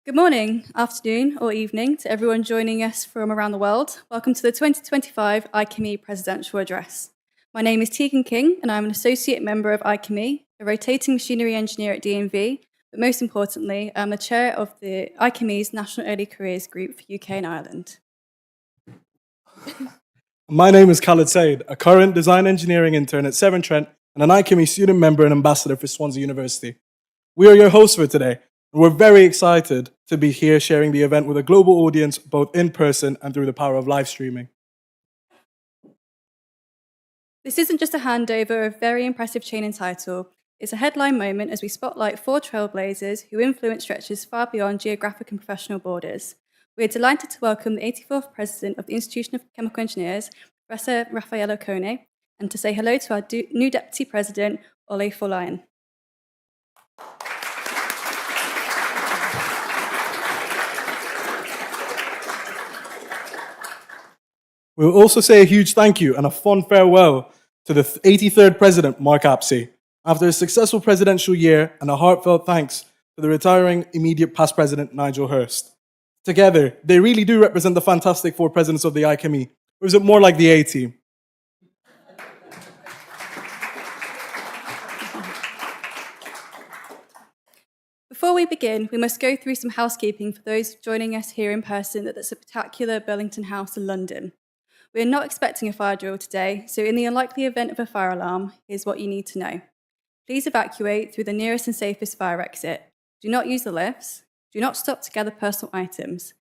Good morning, afternoon, or evening to everyone joining us from around the world. Welcome to the 2025 IChemE Presidential Address. My name is Tegan King, and I'm an Associate Member of IChemE, a rotating machinery engineer at DNV, but most importantly, I'm the Chair of the IChemE's National Early Careers Group for UK and Ireland. My name is Khaled Said, a current design engineering intern at Severn Trent and an IChemE student member and ambassador for Swansea University. We are your hosts for today, and we're very excited to be here sharing the event with a global audience, both in person and through the power of live streaming. This isn't just a handover of a very impressive chain and title. It's a headline moment as we spotlight 4 trailblazers who influence stretches far beyond geographic and professional borders. We are delighted to welcome the 84th President of the Institution of Chemical Engineers, Professor Raffaella Ocone, and to say hello to our new Deputy President, Ole Forlyon. We'll also say a huge thank you and a fond farewell to the 83rd President, Mark Apsey. After a successful presidential year, and a heartfelt thanks to the retiring immediate past President, Nigel Hurst. Together, they really do represent the fantastic 4 presidents of the IChemE, or is it more like the A-team? Before we begin, we must go through some housekeeping for those joining us here in person at the spectacular Burlington House in London. We are not expecting a fire drill today, so in the unlikely event of a fire alarm, here's what you need to know. Please evacuate through the nearest and safest fire exit. Do not use the lifts. Do not stop to gather personal items.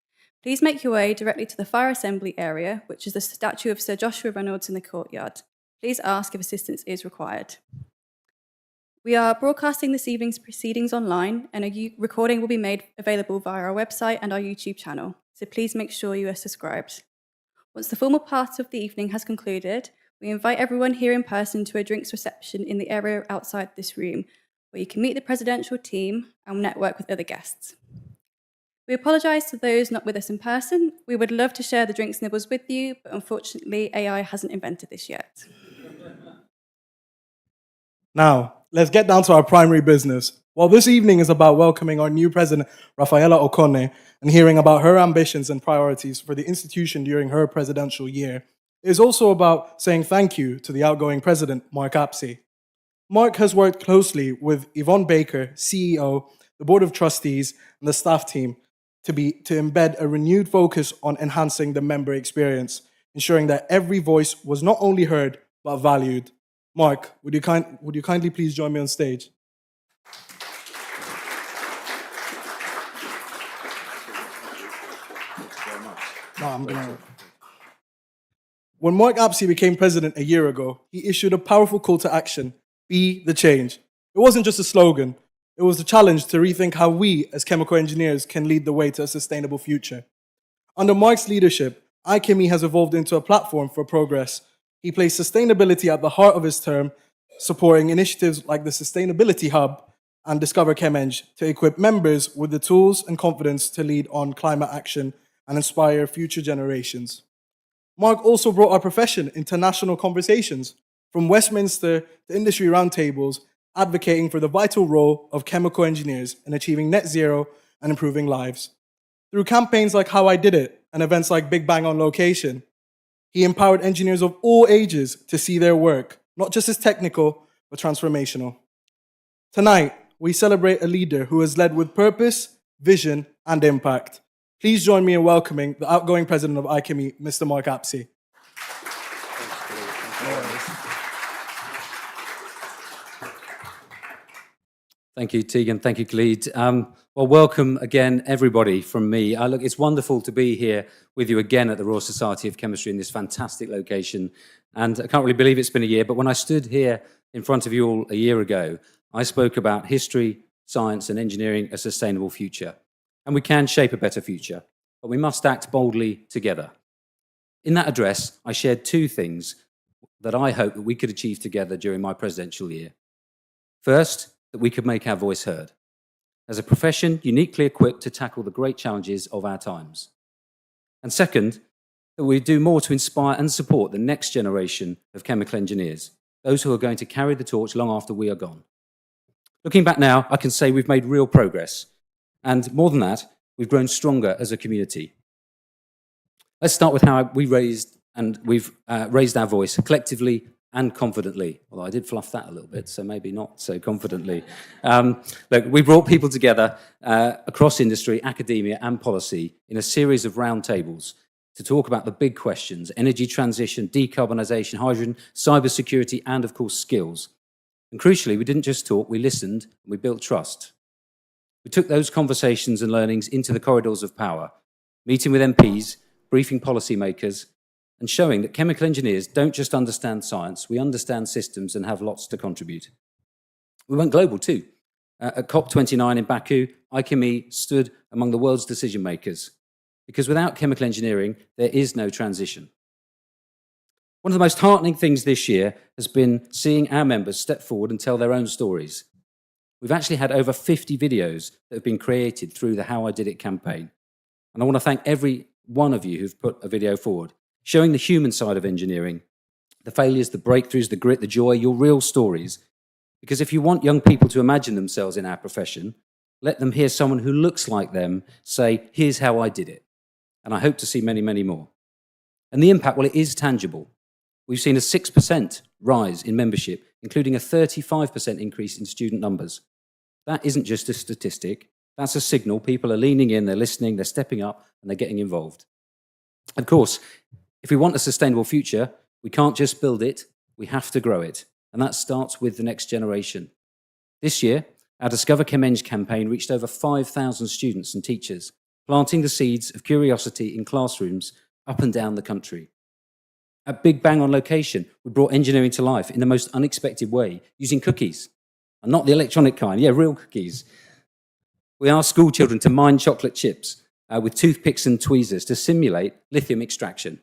Please make your way directly to the fire assembly area, which is the statue of Sir Joshua Reynolds in the courtyard. Please ask if assistance is required. We are broadcasting this evening's proceedings online, and a recording will be made available via our website and our YouTube channel, so please make sure you are subscribed. Once the formal part of the evening has concluded, we invite everyone here in person to a drinks reception in the area outside this room, where you can meet the presidential team and network with other guests. We apologise to those not with us in person. We would love to share the drinks nibbles with you, but unfortunately AI hasn't invented this yet. Now, let's get down to our primary business. While this evening is about welcoming our new president, Raffaella Ocone, and hearing about her ambitions and priorities for the institution during her presidential year, it is also about saying thank you to the outgoing president, Mark Apsey. Mark has worked closely with Yvonne Baker, CEO, the Board of Trustees, and the staff team to embed a renewed focus on enhancing the member experience, ensuring that every voice was not only heard, but valued. Mark, would you kindly please join me on stage? When Mark Apsey became president a year ago, he issued a powerful call to action: be the change. It wasn't just a slogan. It was a challenge to rethink how we, as chemical engineers, can lead the way to a sustainable future. Under Mark's leadership, IChemE has evolved into a platform for progress. He placed sustainability at the heart of his term, supporting initiatives like the Sustainability Hub and Discover ChemEng to equip members with the tools and confidence to lead on climate action and inspire future generations. Mark also brought our profession into national conversations, from Westminster to industry roundtables, advocating for the vital role of chemical engineers in achieving net zero and improving lives. Through campaigns like How I Did It and events like Big Bang on Location, he empowered engineers of all ages to see their work, not just as technical, but transformational. Tonight, we celebrate a leader who has led with purpose, vision, and impact. Please join me in welcoming the outgoing president of IChemE, Mr. Mark Apsey. Thank you, Tegan. Thank you, Khalid. Well, welcome again, everybody, from me. Look, it's wonderful to be here with you again at the Royal Society of Chemistry in this fantastic location. And I can't really believe it's been a year, but when I stood here in front of you all a year ago, I spoke about history, science, and engineering a sustainable future. And we can shape a better future, but we must act boldly together. In that address, I shared 2 things that I hope that we could achieve together during my presidential year. First, that we could make our voice heard, as a profession uniquely equipped to tackle the great challenges of our times. And second, that we do more to inspire and support the next generation of chemical engineers, those who are going to carry the torch long after we are gone. Looking back now, I can say we've made real progress. And more than that, we've grown stronger as a community. Let's start with how we've raised our voice collectively and confidently. Although I did fluff that a little bit, so maybe not so confidently. Look, we brought people together across industry, academia, and policy in a series of roundtables to talk about the big questions: energy transition, decarbonisation, hydrogen, cybersecurity, and of course skills. And crucially, we didn't just talk, we listened and we built trust. We took those conversations and learnings into the corridors of power, meeting with MPs, briefing policymakers, and showing that chemical engineers don't just understand science, we understand systems and have lots to contribute. We went global too. At COP29 in Baku, IChemE stood among the world's decision makers, because without chemical engineering, there is no transition. One of the most heartening things this year has been seeing our members step forward and tell their own stories. We've actually had over 50 videos that have been created through the How I Did It campaign. And I want to thank every one of you who've put a video forward, showing the human side of engineering, the failures, the breakthroughs, the grit, the joy, your real stories. Because if you want young people to imagine themselves in our profession, let them hear someone who looks like them say, here's how I did it. And I hope to see many, many more. And the impact, well, it is tangible. We've seen a 6% rise in membership, including a 35% increase in student numbers. That isn't just a statistic. That's a signal. People are leaning in, they're listening, they're stepping up, and they're getting involved. Of course, if we want a sustainable future, we can't just build it, we have to grow it. And that starts with the next generation. This year, our Discover ChemEng campaign reached over 5,000 students and teachers, planting the seeds of curiosity in classrooms up and down the country. At Big Bang on Location, we brought engineering to life in the most unexpected way, using cookies. And not the electronic kind, real cookies. We asked school children to mine chocolate chips with toothpicks and tweezers to simulate lithium extraction.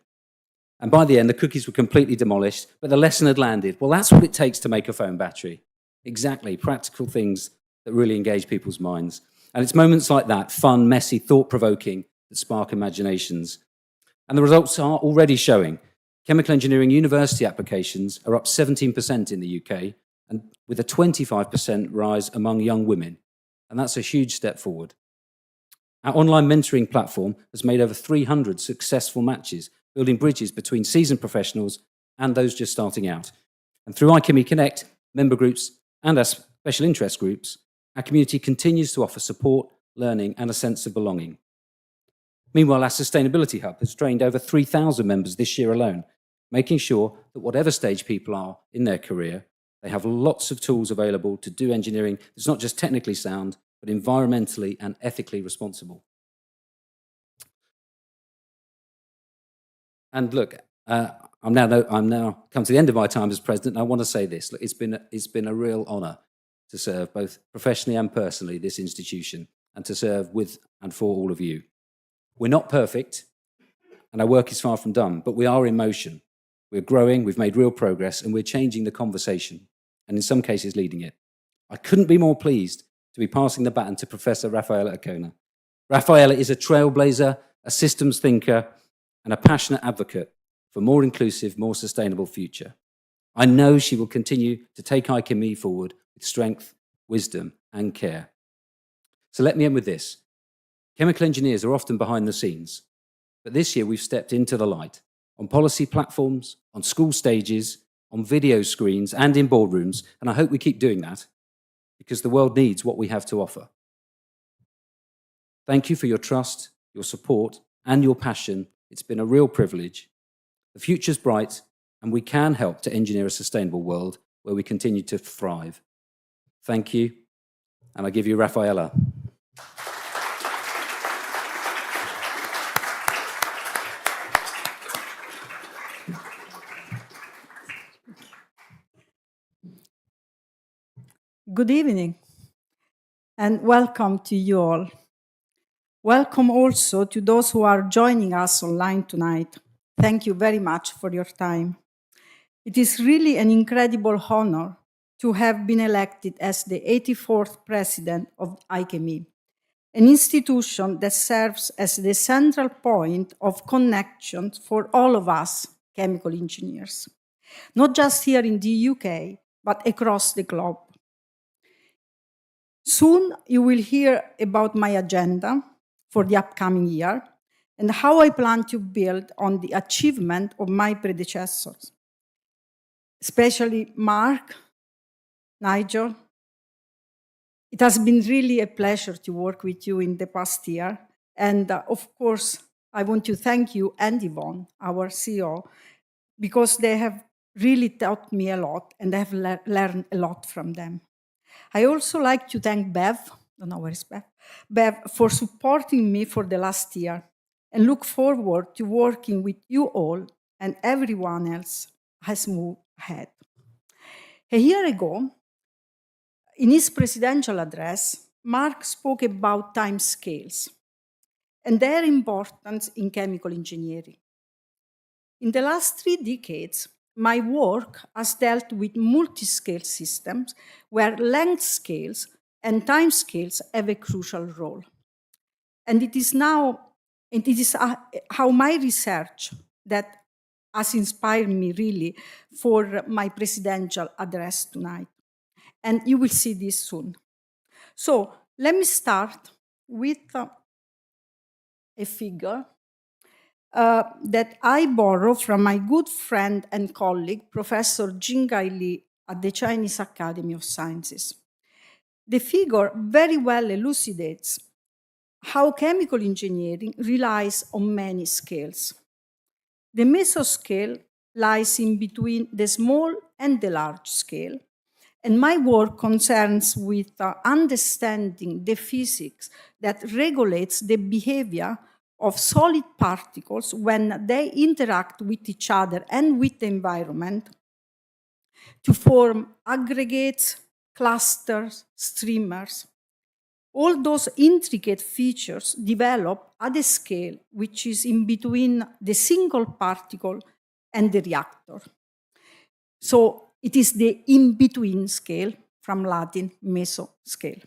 And by the end, the cookies were completely demolished, but the lesson had landed. Well, that's what it takes to make a phone battery. Exactly, practical things that really engage people's minds. And it's moments like that, fun, messy, thought-provoking, that spark imaginations. And the results are already showing. Chemical engineering university applications are up 17% in the UK, and with a 25% rise among young women. And that's a huge step forward. Our online mentoring platform has made over 300 successful matches, building bridges between seasoned professionals and those just starting out. And through IChemE Connect, member groups, and our special interest groups, our community continues to offer support, learning, and a sense of belonging. Meanwhile, our Sustainability Hub has trained over 3,000 members this year alone, making sure that whatever stage people are in their career, they have lots of tools available to do engineering that's not just technically sound, but environmentally and ethically responsible. And look, I'm now come to the end of my time as president, and I want to say this. Look, it's been a real honour to serve both professionally and personally this institution, and to serve with and for all of you. We're not perfect, and our work is far from done, but we are in motion. We're growing, we've made real progress, and we're changing the conversation, and in some cases leading it. I couldn't be more pleased to be passing the baton to Professor Raffaella Ocone. Raffaella is a trailblazer, a systems thinker, and a passionate advocate for a more inclusive, more sustainable future. I know she will continue to take IChemE forward with strength, wisdom, and care. So let me end with this. Chemical engineers are often behind the scenes, but this year we've stepped into the light on policy platforms, on school stages, on video screens, and in boardrooms, and I hope we keep doing that, because the world needs what we have to offer. Thank you for your trust, your support, and your passion. It's been a real privilege. The future's bright, and we can help to engineer a sustainable world where we continue to thrive. Thank you, and I give you Raffaella. Good evening, and welcome to you all. Welcome also to those who are joining us online tonight. Thank you very much for your time. It is really an incredible honor to have been elected as the 84th president of IChemE, an institution that serves as the central point of connection for all of us chemical engineers, not just here in the UK, but across the globe. Soon you will hear about my agenda, for the upcoming year and how I plan to build on the achievement of my predecessors, especially Mark, Nigel. It has been really a pleasure to work with you in the past year. And of course, I want to thank you and Yvonne, our CEO, because they have really taught me a lot and I have learned a lot from them. I also like to thank Bev, don't know where is Bev, Bev, for supporting me for the last year and look forward to working with you all and everyone else has moved ahead. A year ago, in his presidential address, Mark spoke about time scales and their importance in chemical engineering. In the last 3 decades, my work has dealt with multi-scale systems where length scales and time scales have a crucial role. And it is how my research that has inspired me really for my presidential address tonight. And you will see this soon. So let me start with a figure that I borrow from my good friend and colleague, Professor Jingai Li at the Chinese Academy of Sciences. The figure very well elucidates how chemical engineering relies on many scales. The mesoscale lies in between the small and the large scale, and my work concerns with understanding the physics that regulates the behavior of solid particles when they interact with each other and with the environment to form aggregates, clusters, streamers. All those intricate features develop at a scale which is in between the single particle and the reactor. So it is the in-between scale, from Latin mesoscale.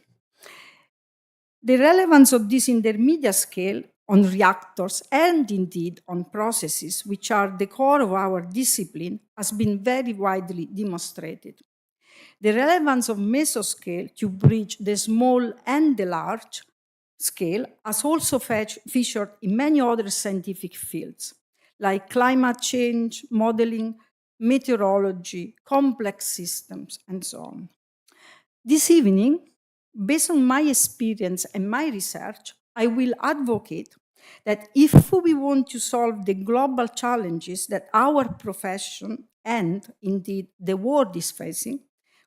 The relevance of this intermediate scale on reactors and indeed on processes, which are the core of our discipline, has been very widely demonstrated. The relevance of mesoscale to bridge the small and the large scale has also featured in many other scientific fields, like climate change, modeling, meteorology, complex systems, and so on. This evening, based on my experience and my research, I will advocate that if we want to solve the global challenges that our profession and indeed the world is facing,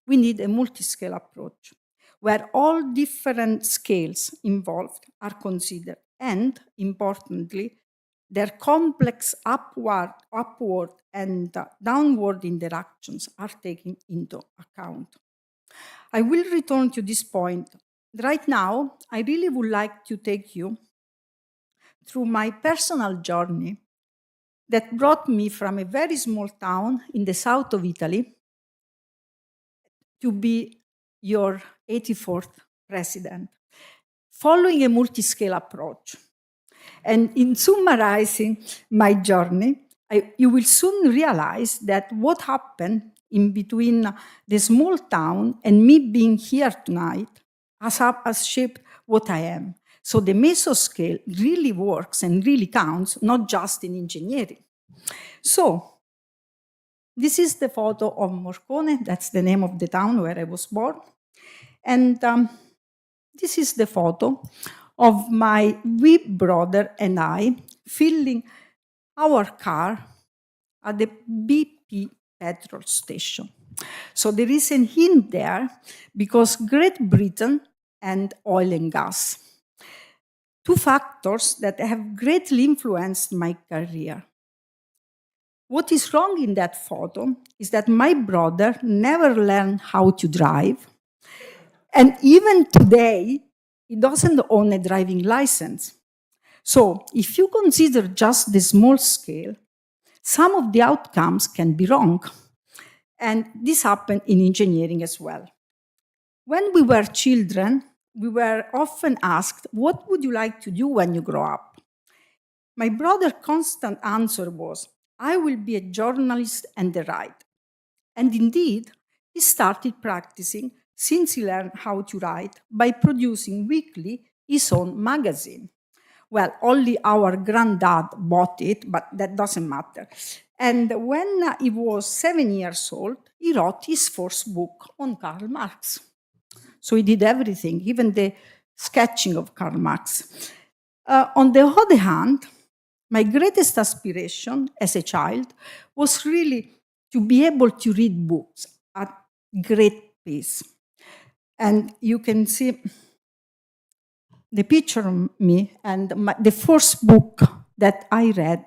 we need a multi-scale approach where all different scales involved are considered and, importantly, their complex upward and downward interactions are taken into account. I will return to this point. Right now, I really would like to take you through my personal journey that brought me from a very small town in the south of Italy to be your 84th president, following a multi-scale approach. And in summarizing my journey, you will soon realize that what happened in between the small town and me being here tonight has shaped what I am. So the mesoscale really works and really counts, not just in engineering. So this is the photo of Morcone. That's the name of the town where I was born. And this is the photo of my wee brother and I filling our car at the BP petrol station. So there is a hint there because Great Britain and oil and gas, 2 factors that have greatly influenced my career. What is wrong in that photo is that my brother never learned how to drive. And even today, he doesn't own a driving license. So if you consider just the small scale, some of the outcomes can be wrong. And this happened in engineering as well. When we were children, we were often asked, what would you like to do when you grow up? My brother's constant answer was, I will be a journalist and a writer. And indeed, he started practicing since he learned how to write by producing weekly his own magazine. Well, only our granddad bought it, but that doesn't matter. And when he was 7 years old, he wrote his first book on Karl Marx. So he did everything, even the sketching of Karl Marx. On the other hand, my greatest aspiration as a child was really to be able to read books at great pace. And you can see the picture of me and the first book that I read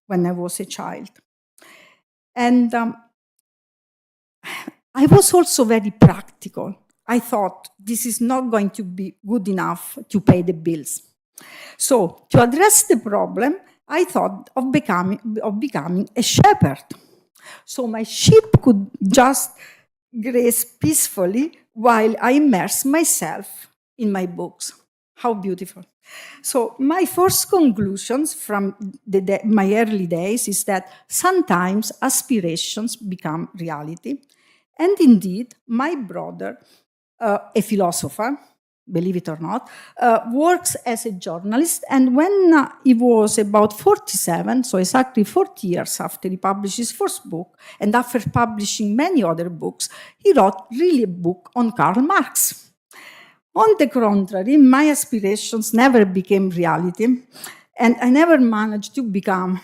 when I was a child. And I was also very practical. I thought this is not going to be good enough to pay the bills. So to address the problem, I thought of becoming a shepherd. So my sheep could just graze peacefully while I immerse myself in my books. How beautiful. So my first conclusions from my early days is that sometimes aspirations become reality. And indeed, my brother, a philosopher, believe it or not, works as a journalist. And when he was about 47, so exactly 40 years after he published his first book, and after publishing many other books, he wrote really a book on Karl Marx. On the contrary, my aspirations never became reality, and I never managed to become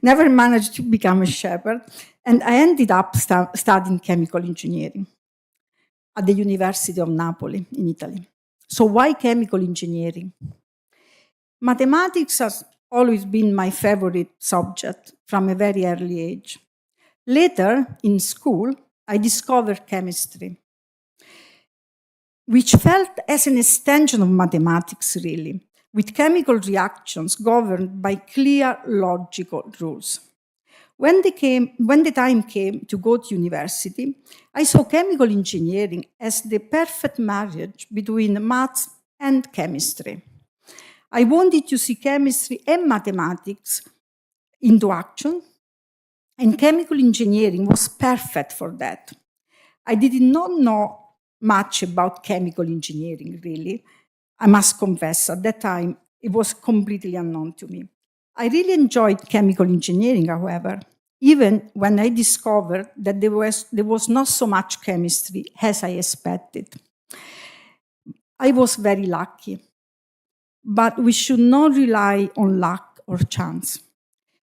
a shepherd, and I ended up studying chemical engineering at the University of Napoli in Italy. So why chemical engineering? Mathematics has always been my favorite subject from a very early age. Later, in school, I discovered chemistry, which felt as an extension of mathematics, really, with chemical reactions governed by clear logical rules. When the time came to go to university, I saw chemical engineering as the perfect marriage between maths and chemistry. I wanted to see chemistry and mathematics into action, and chemical engineering was perfect for that. I did not know much about chemical engineering, really. I must confess, at that time, it was completely unknown to me. I really enjoyed chemical engineering, however, even when I discovered that there was not so much chemistry as I expected. I was very lucky, but we should not rely on luck or chance.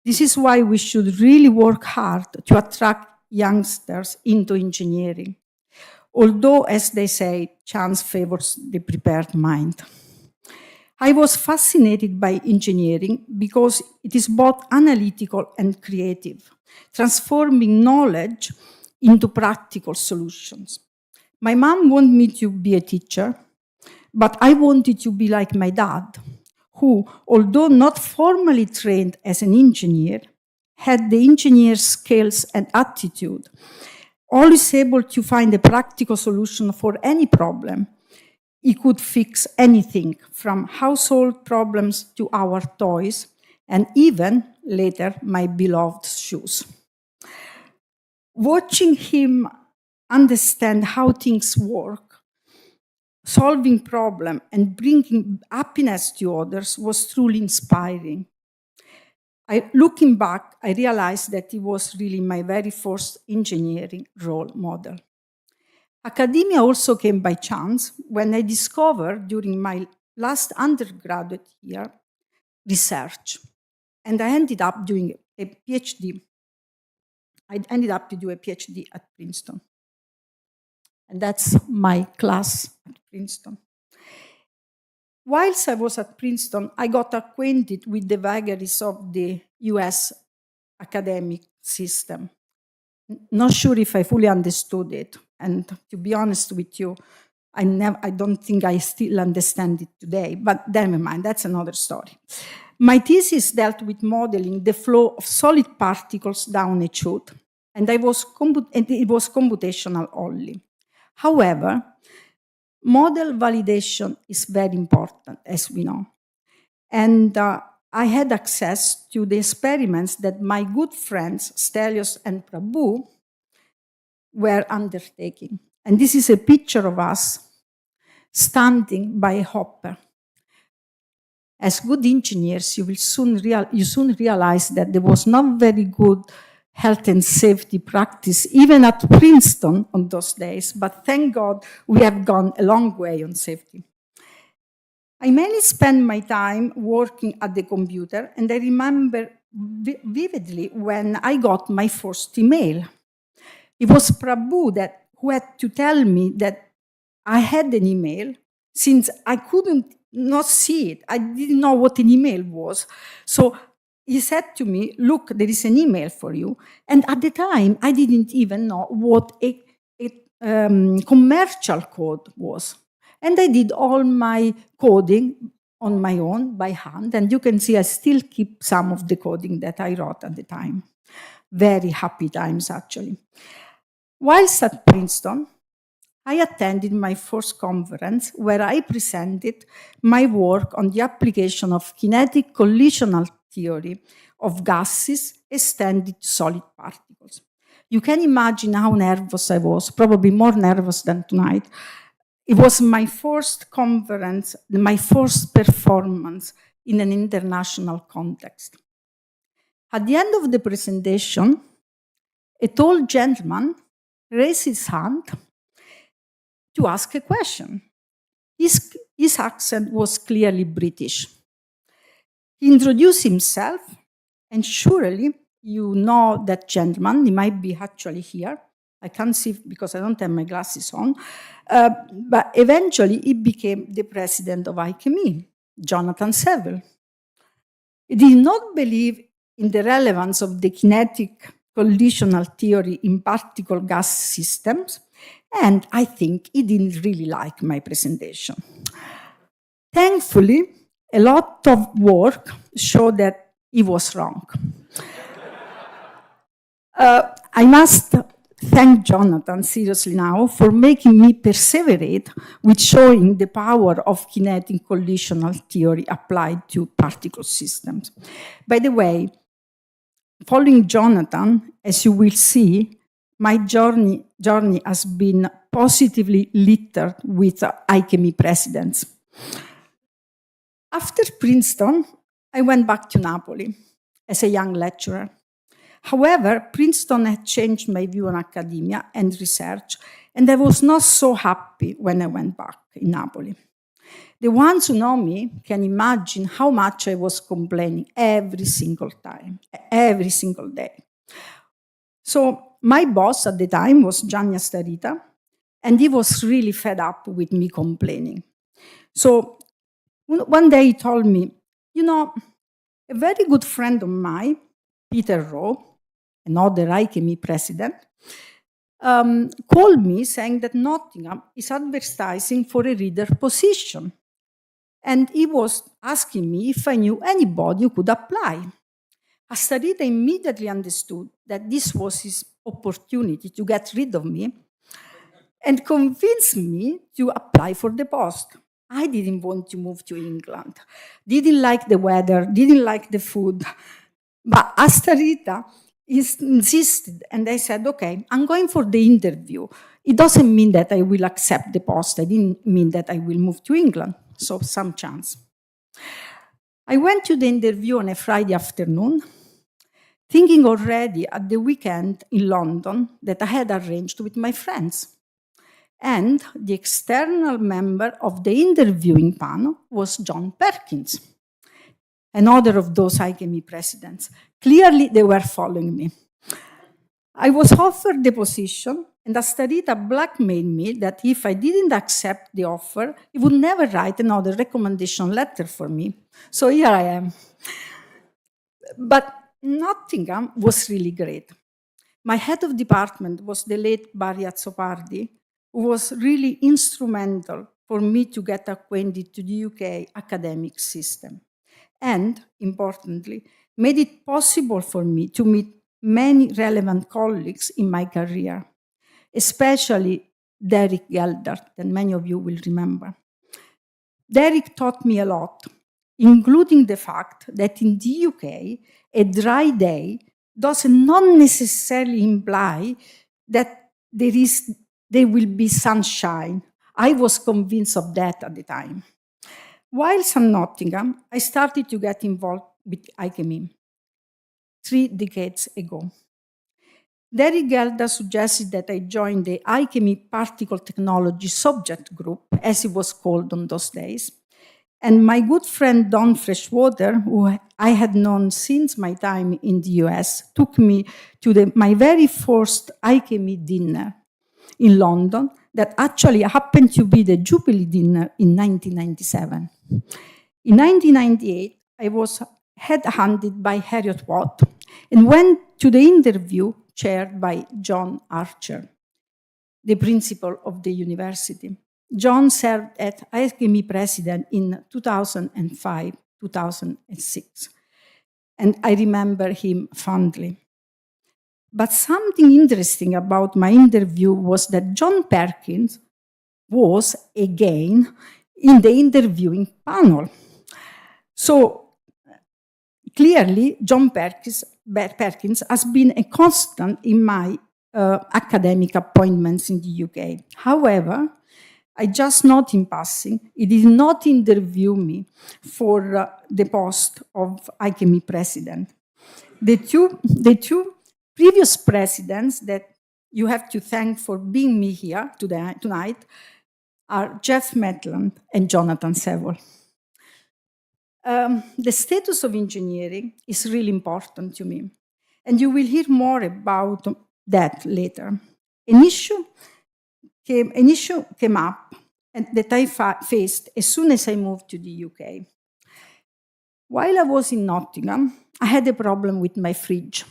This is why we should really work hard to attract youngsters into engineering. Although, as they say, chance favors the prepared mind. I was fascinated by engineering because it is both analytical and creative, transforming knowledge into practical solutions. My mom wanted me to be a teacher, but I wanted to be like my dad, who, although not formally trained as an engineer, had the engineer's skills and attitude, always able to find a practical solution for any problem. He could fix anything from household problems to our toys, and even later my beloved shoes. Watching him understand how things work, solving problems, and bringing happiness to others was truly inspiring. Looking back, I realized that he was really my very first engineering role model. Academia also came by chance when I discovered during my last undergraduate year research, and I ended up doing a PhD. I ended up to do a PhD at Princeton, and that's my class at Princeton. Whilst I was at Princeton, I got acquainted with the vagaries of the US academic system. Not sure if I fully understood it. And to be honest with you, I don't think I still understand it today, but never mind, that's another story. My thesis dealt with modeling the flow of solid particles down a chute, and it was computational only. However, model validation is very important, as we know. And I had access to the experiments that my good friends, Stelios and Prabhu, were undertaking. And this is a picture of us standing by a hopper. As good engineers, you soon realize that there was not very good health and safety practice, even at Princeton on those days, but thank God we have gone a long way on safety. I mainly spend my time working at the computer, and I remember vividly when I got my first email. It was Prabhu who had to tell me that I had an email, since I couldn't not see it. I didn't know what an email was. So he said to me, look, there is an email for you. And at the time, I didn't even know what a commercial code was. And I did all my coding on my own by hand. And you can see I still keep some of the coding that I wrote at the time. Very happy times, actually. Whilst at Princeton, I attended my first conference where I presented my work on the application of kinetic collisional theory of gases extended to solid particles. You can imagine how nervous I was, probably more nervous than tonight. It was my first conference, my first performance in an international context. At the end of the presentation, a tall gentleman raised his hand to ask a question. His accent was clearly British. He introduced himself, and surely you know that gentleman. He might be actually here. I can't see because I don't have my glasses on. But eventually he became the president of IChemE, Jonathan Seville. He did not believe in the relevance of the kinetic collisional theory in particle gas systems, and I think he didn't really like my presentation. Thankfully, a lot of work showed that he was wrong. I must thank Jonathan seriously now for making me perseverate with showing the power of kinetic collisional theory applied to particle systems. By the way, following Jonathan, as you will see, my journey has been positively littered with IChemE presidents. After Princeton, I went back to Napoli as a young lecturer. However, Princeton had changed my view on academia and research, and I was not so happy when I went back in Napoli. The ones who know me can imagine how much I was complaining every single time, every single day. So my boss at the time was Gianni Astarita, and he was really fed up with me complaining. So one day he told me, you know, a very good friend of mine, Peter Rowe, another IChemE president, called me saying that Nottingham is advertising for a reader position. And he was asking me if I knew anybody who could apply. Astarita immediately understood that this was his opportunity to get rid of me and convinced me to apply for the post. I didn't want to move to England, didn't like the weather, didn't like the food. But Astarita insisted, and I said, okay, I'm going for the interview. It doesn't mean that I will accept the post. I didn't mean that I will move to England, so some chance. I went to the interview on a Friday afternoon, thinking already at the weekend in London that I had arranged with my friends. And the external member of the interviewing panel was John Perkins, another of those IChemE presidents. Clearly, they were following me. I was offered the position, and Astarita blackmailed me that if I didn't accept the offer, he would never write another recommendation letter for me. So here I am. But Nottingham was really great. My head of department was the late Barry Azzopardi, who was really instrumental for me to get acquainted to the UK academic system. And, importantly, made it possible for me to meet many relevant colleagues in my career, especially Derek Geldart, that many of you will remember. Derek taught me a lot, including the fact that in the UK, a dry day does not necessarily imply that there will be sunshine. I was convinced of that at the time. Whilst at Nottingham, I started to get involved with IChemE 3 decades ago. Derek Gelder suggested that I join the IChemE Particle Technology Subject Group, as it was called on those days. And my good friend Don Freshwater, who I had known since my time in the US, took me to my very first IChemE dinner in London that actually happened to be the Jubilee dinner in 1997. In 1998, I was headhunted by Harriet Watt and went to the interview chaired by John Archer, the principal of the university. John served as IChemE president in 2005, 2006, and I remember him fondly. But something interesting about my interview was that John Perkins was again in the interviewing panel. So clearly, John Perkins has been a constant in my academic appointments in the UK. However, I just note in passing, he did not interview me for the post of IChemE president. The two previous presidents that you have to thank for being me here tonight are Jeff Maitland and Jonathan Sewell. The status of engineering is really important to me, and you will hear more about that later. An issue came up and that I faced as soon as I moved to the UK. While I was in Nottingham, I had a problem with my fridge.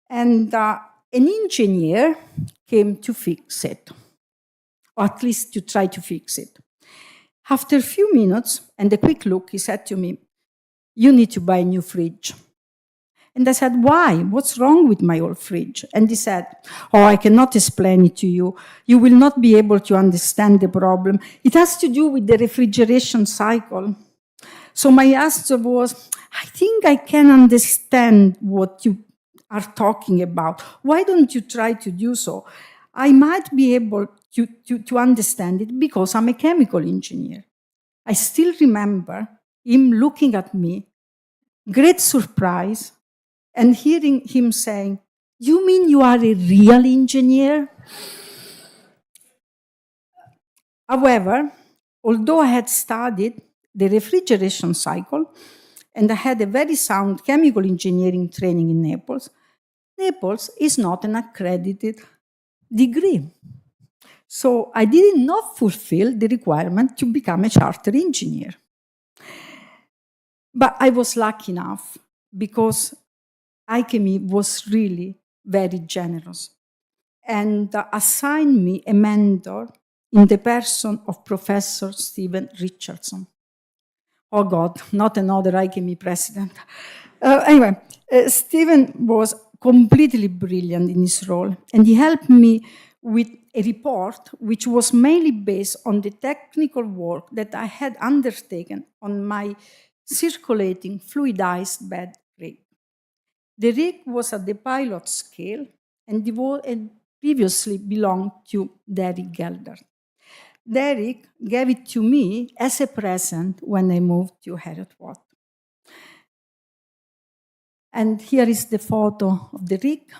And an engineer came to fix it, or at least to try to fix it. After a few minutes and a quick look, he said to me, "You need to buy a new fridge." And I said, "Why? What's wrong with my old fridge?" And he said, "Oh, I cannot explain it to you. You will not be able to understand the problem. It has to do with the refrigeration cycle." So my answer was, "I think I can understand what you are talking about. Why don't you try to do so? I might be able to understand it because I'm a chemical engineer." I still remember him looking at me, great surprise, and hearing him saying, "You mean you are a real engineer?" However, although I had studied the refrigeration cycle and I had a very sound chemical engineering training in Naples, Naples is not an accredited degree. So I did not fulfill the requirement to become a chartered engineer. But I was lucky enough because IChemE was really very generous and assigned me a mentor in the person of Professor Stephen Richardson. Oh God, not another IChemE president. Anyway, Stephen was completely brilliant in his role, and he helped me with a report which was mainly based on the technical work that I had undertaken on my circulating fluidized bed rig. The rig was at the pilot scale and previously belonged to Derek Gelder. Derek gave it to me as a present when I moved to Harriet Watt. And here is the photo of the rig.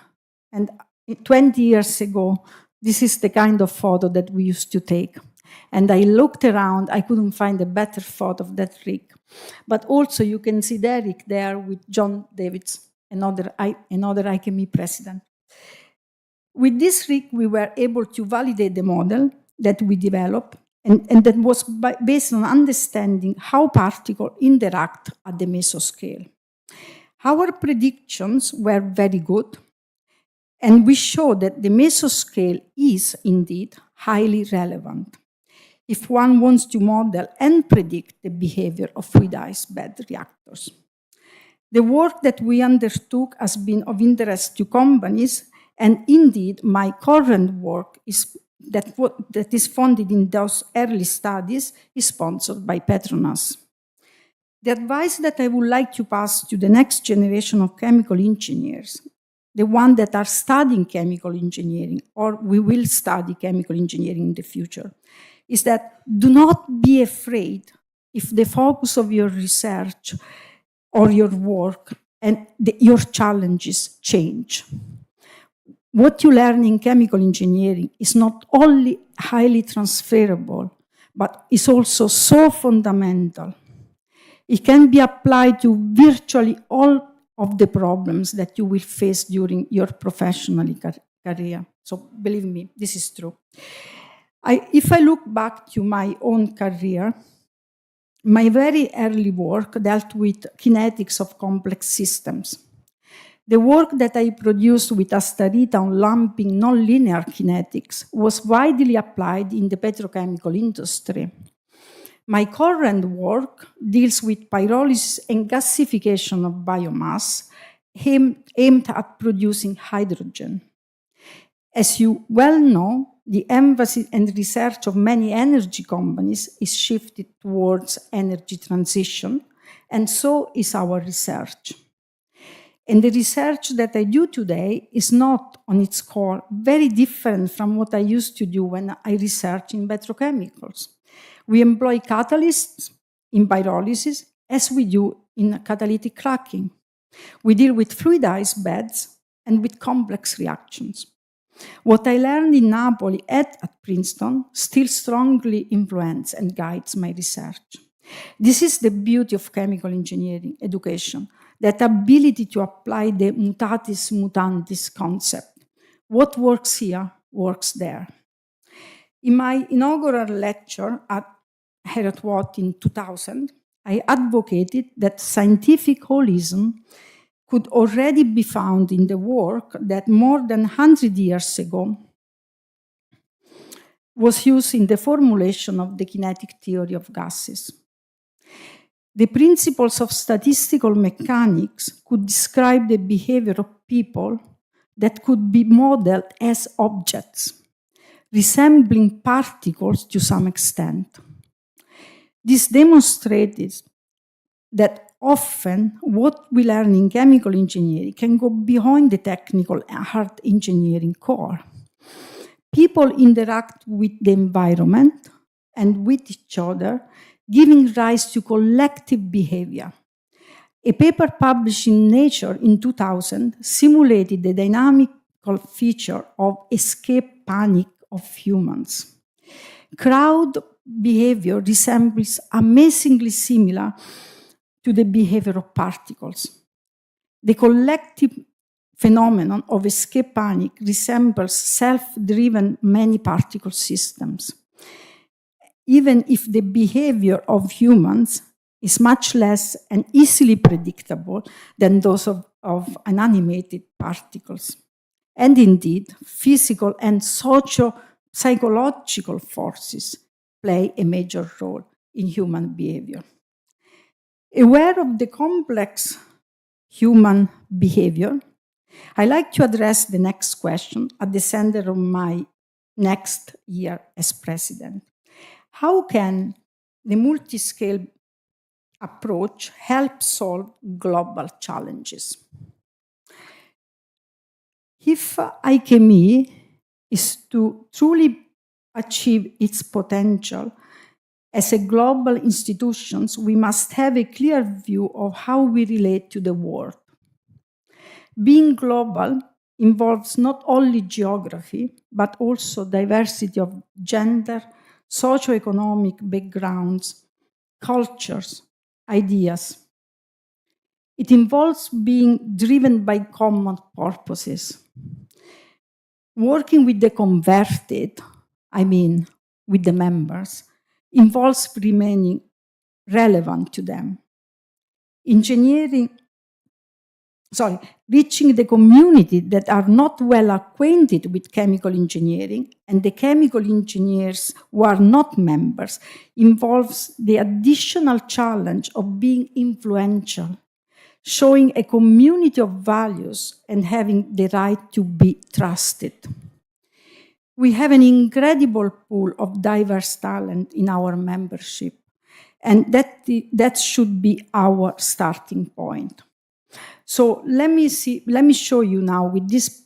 And 20 years ago, this is the kind of photo that we used to take. And I looked around, I couldn't find a better photo of that rig. But also you can see Derek there with John Davids, another IChemE president. With this rig, we were able to validate the model that we developed, and that was based on understanding how particles interact at the mesoscale. Our predictions were very good, and we showed that the mesoscale is indeed highly relevant if one wants to model and predict the behavior of fluidized bed reactors. The work that we undertook has been of interest to companies, and indeed my current work that is funded in those early studies is sponsored by Petronas. The advice that I would like to pass to the next generation of chemical engineers, the ones that are studying chemical engineering or we will study chemical engineering in the future, is that do not be afraid if the focus of your research or your work and your challenges change. What you learn in chemical engineering is not only highly transferable, but is also so fundamental. It can be applied to virtually all of the problems that you will face during your professional career. So believe me, this is true. If I look back to my own career, my very early work dealt with kinetics of complex systems. The work that I produced with Astarita on lumping nonlinear kinetics was widely applied in the petrochemical industry. My current work deals with pyrolysis and gasification of biomass aimed at producing hydrogen. As you well know, the emphasis and research of many energy companies is shifted towards energy transition, and so is our research. And the research that I do today is not, on its core, very different from what I used to do when I researched in petrochemicals. We employ catalysts in pyrolysis as we do in catalytic cracking. We deal with fluidized beds and with complex reactions. What I learned in Napoli and at Princeton still strongly influences and guides my research. This is the beauty of chemical engineering education, that ability to apply the mutatis mutandis concept. What works here works there. In my inaugural lecture at Heriot-Watt in 2000, I advocated that scientific holism could already be found in the work that more than 100 years ago was used in the formulation of the kinetic theory of gases. The principles of statistical mechanics could describe the behavior of people that could be modeled as objects, resembling particles to some extent. This demonstrated that often what we learn in chemical engineering can go beyond the technical and hard engineering core. People interact with the environment and with each other, giving rise to collective behavior. A paper published in Nature in 2000 simulated the dynamical feature of escape panic of humans. Crowd behavior resembles amazingly similar to the behavior of particles. The collective phenomenon of escape panic resembles self-driven many particle systems, even if the behavior of humans is much less and easily predictable than those of unanimated particles. And indeed, physical and psychological forces play a major role in human behavior. Aware of the complex human behavior, I like to address the next question at the center of my next year as president. How can the multi-scale approach help solve global challenges? If IChemE is to truly achieve its potential as a global institution, we must have a clear view of how we relate to the world. Being global involves not only geography, but also diversity of gender, socioeconomic backgrounds, cultures, ideas. It involves being driven by common purposes. Working with the converted, with the members, involves remaining relevant to them. Reaching the community that are not well acquainted with chemical engineering and the chemical engineers who are not members involves the additional challenge of being influential, showing a community of values and having the right to be trusted. We have an incredible pool of diverse talent in our membership, and that should be our starting point. So let me show you now with this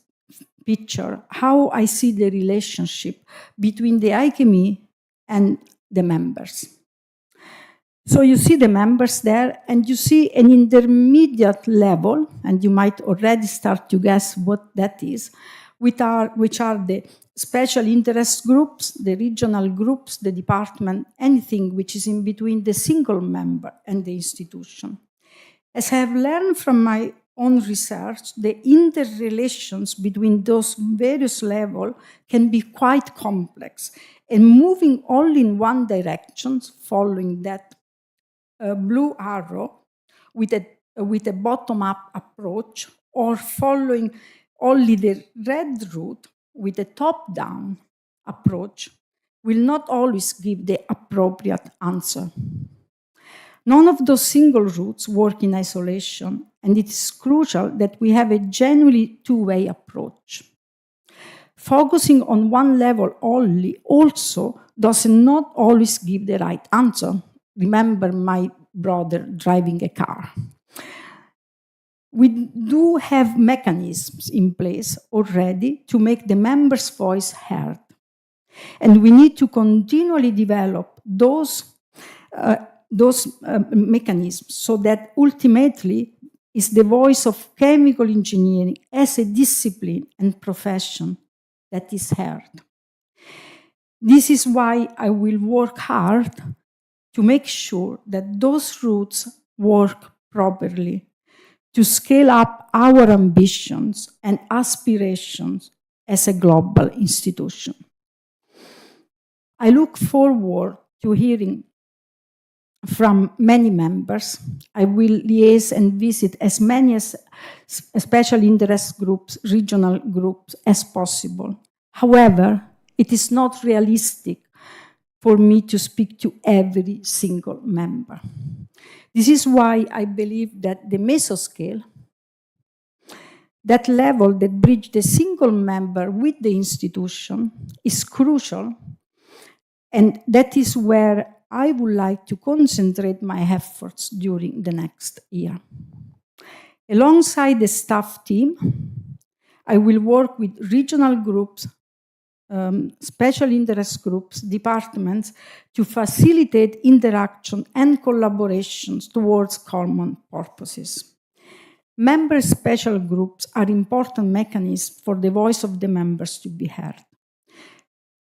picture how I see the relationship between the IChemE and the members. So you see the members there, and you see an intermediate level, and you might already start to guess what that is, which are the special interest groups, the regional groups, the department, anything which is in between the single member and the institution. As I have learned from my own research, the interrelations between those various levels can be quite complex, and moving only in one direction, following that blue arrow with a bottom-up approach, or following only the red route with a top-down approach, will not always give the appropriate answer. None of those single routes work in isolation, and it is crucial that we have a genuinely two-way approach. Focusing on one level only also does not always give the right answer. Remember my brother driving a car. We do have mechanisms in place already to make the members' voice heard. And we need to continually develop those mechanisms so that ultimately is the voice of chemical engineering as a discipline and profession that is heard. This is why I will work hard to make sure that those routes work properly, to scale up our ambitions and aspirations as a global institution. I look forward to hearing from many members. I will liaise and visit as many as special interest groups, regional groups as possible. However, it is not realistic for me to speak to every single member. This is why I believe that the mesoscale, that level that bridges the single member with the institution, is crucial, and that is where I would like to concentrate my efforts during the next year. Alongside the staff team, I will work with regional groups, special interest groups, departments, to facilitate interaction and collaborations towards common purposes. Member special groups are important mechanisms for the voice of the members to be heard.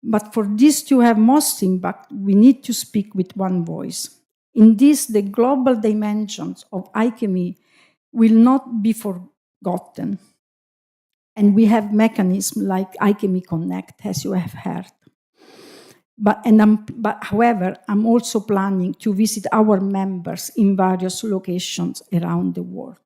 But for this to have most impact, we need to speak with one voice. In this, the global dimensions of IChemE will not be forgotten. And we have mechanisms like IChemE Connect, as you have heard. However, I'm also planning to visit our members in various locations around the world.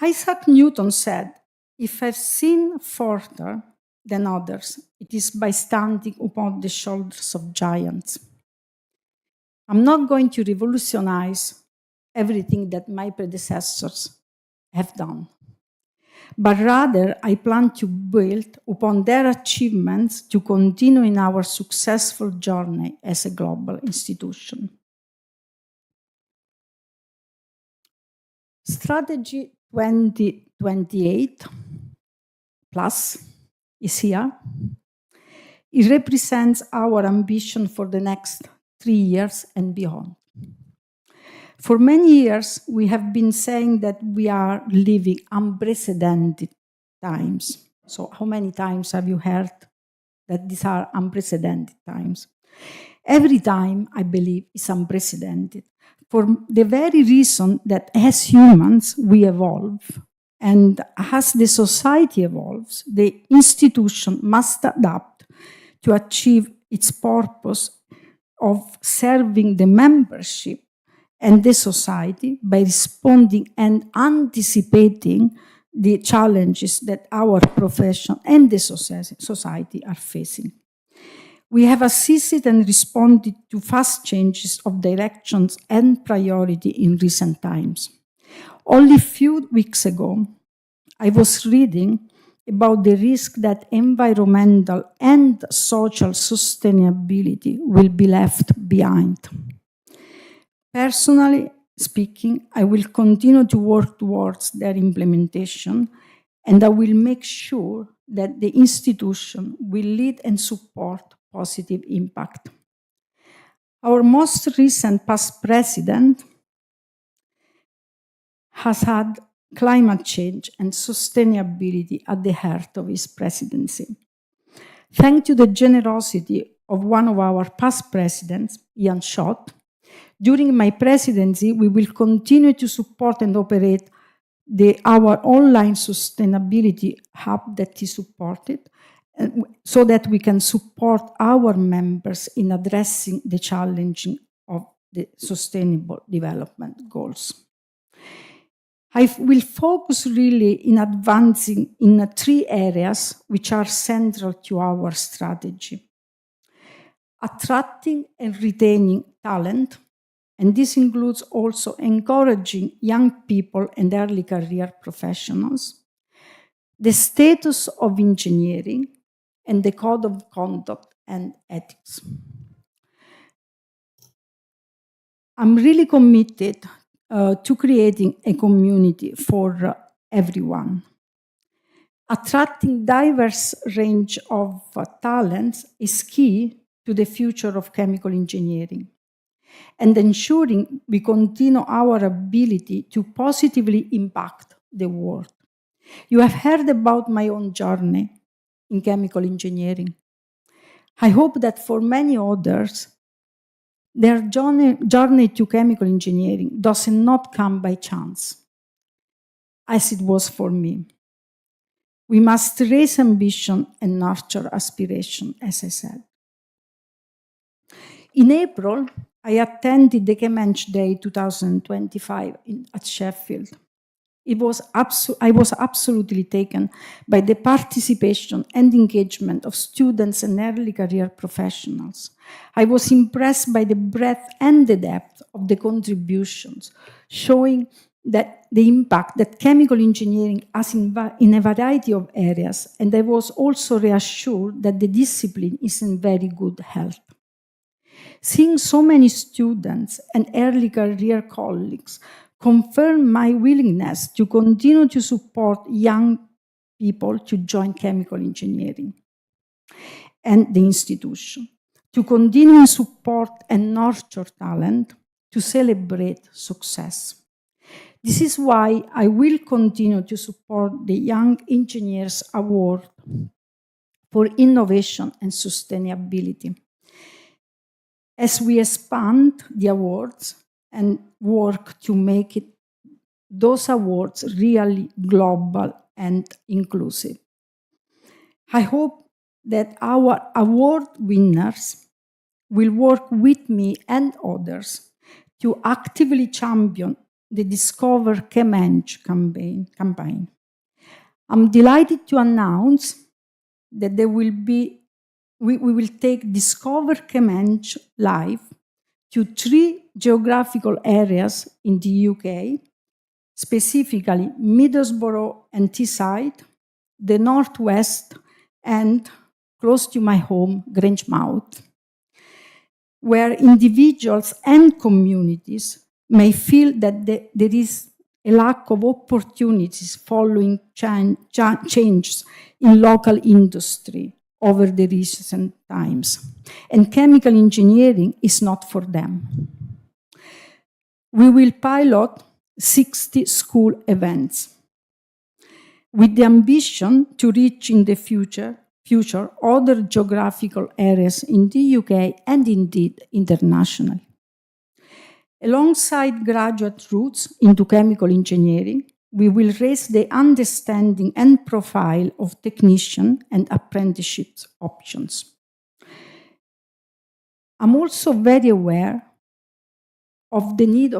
Isaac Newton said, "If I've seen further than others, it is by standing upon the shoulders of giants." I'm not going to revolutionize everything that my predecessors have done, but rather I plan to build upon their achievements to continue in our successful journey as a global institution. Strategy 2028 plus is here. It represents our ambition for the next 3 years and beyond. For many years, we have been saying that we are living unprecedented times. So how many times have you heard that these are unprecedented times? Every time, I believe, is unprecedented for the very reason that as humans, we evolve. And as the society evolves, the institution must adapt to achieve its purpose of serving the membership and the society by responding and anticipating the challenges that our profession and the society are facing. We have assisted and responded to fast changes of directions and priority in recent times. Only a few weeks ago, I was reading about the risk that environmental and social sustainability will be left behind. Personally speaking, I will continue to work towards their implementation, and I will make sure that the institution will lead and support positive impact. Our most recent past president has had climate change and sustainability at the heart of his presidency. Thanks to the generosity of one of our past presidents, Ian Schott, during my presidency, we will continue to support and operate our online sustainability hub that is supported, so that we can support our members in addressing the challenge of the sustainable development goals. I will focus really in advancing in 3 areas which are central to our strategy. Attracting and retaining talent, and this includes also encouraging young people and early career professionals, the status of engineering, and the code of conduct and ethics. I'm really committed to creating a community for everyone. Attracting diverse range of talents is key to the future of chemical engineering, and ensuring we continue our ability to positively impact the world. You have heard about my own journey in chemical engineering. I hope that for many others, their journey to chemical engineering does not come by chance, as it was for me. We must raise ambition and nurture aspiration, as I said. In April, I attended the ChemEng Day 2025 at Sheffield. I was absolutely taken by the participation and engagement of students and early career professionals. I was impressed by the breadth and the depth of the contributions, showing that the impact that chemical engineering has in a variety of areas, and I was also reassured that the discipline is in very good health. Seeing so many students and early career colleagues confirm my willingness to continue to support young people to join chemical engineering and the institution, to continue to support and nurture talent, to celebrate success. This is why I will continue to support the Young Engineers Award for Innovation and Sustainability. As we expand the awards and work to make those awards really global and inclusive. I hope that our award winners will work with me and others to actively champion the Discover ChemEng campaign. I'm delighted to announce that we will take Discover ChemEng live to 3 geographical areas in the UK, specifically Middlesbrough and Teesside, the Northwest, and close to my home, Grangemouth, where individuals and communities may feel that there is a lack of opportunities following changes in local industry over the recent times, and chemical engineering is not for them. We will pilot 60 school events with the ambition to reach in the future other geographical areas in the UK and indeed internationally. Alongside graduate routes into chemical engineering, we will raise the understanding and profile of technician and apprenticeship options. I'm also very aware of the need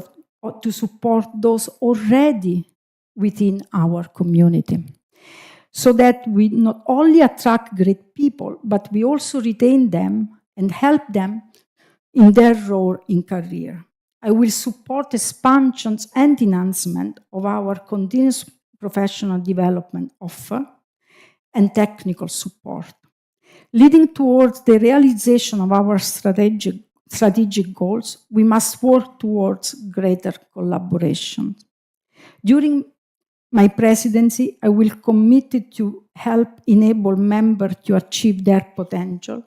to support those already within our community, so that we not only attract great people, but we also retain them and help them in their role in career. I will support expansions and enhancement of our continuous professional development offer and technical support, leading towards the realization of our strategic goals. We must work towards greater collaboration. During my presidency, I will commit to help enable members to achieve their potential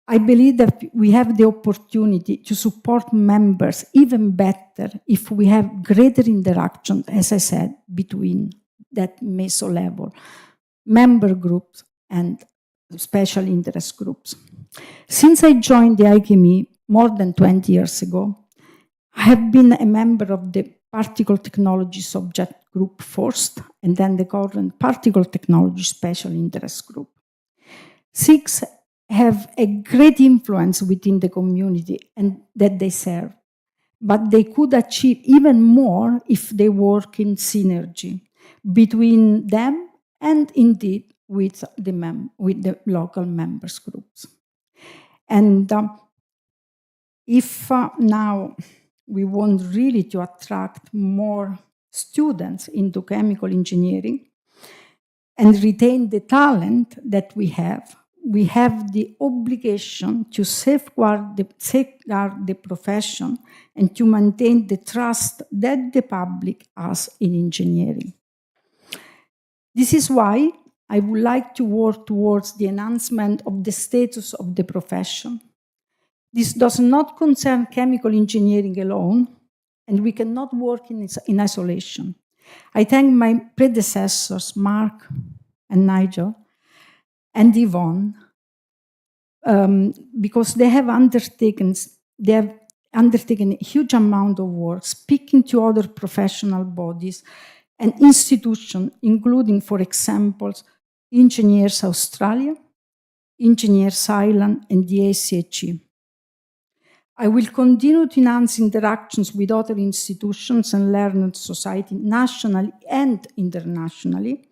I believe that we have the opportunity to support members even better if we have greater interaction, as I said, between that meso level, member groups and special interest groups. Since I joined the IChemE more than 20 years ago, I have been a member of the Particle Technology Subject Group first, and then the current Particle Technology Special Interest Group. SIGs have a great influence within the community and that they serve, but they could achieve even more if they work in synergy between them and indeed with the local members groups. And if now we want really to attract more students into chemical engineering and retain the talent that we have the obligation to safeguard the profession and to maintain the trust that the public has in engineering. This is why I would like to work towards the enhancement of the status of the profession. This does not concern chemical engineering alone, and we cannot work in isolation. I thank my predecessors, Mark and Nigel, and Yvonne, because they have undertaken a huge amount of work, speaking to other professional bodies and institutions, including, for example, Engineers Australia, Engineers Ireland, and the ACHE. I will continue to enhance interactions with other institutions and learned society, nationally and internationally,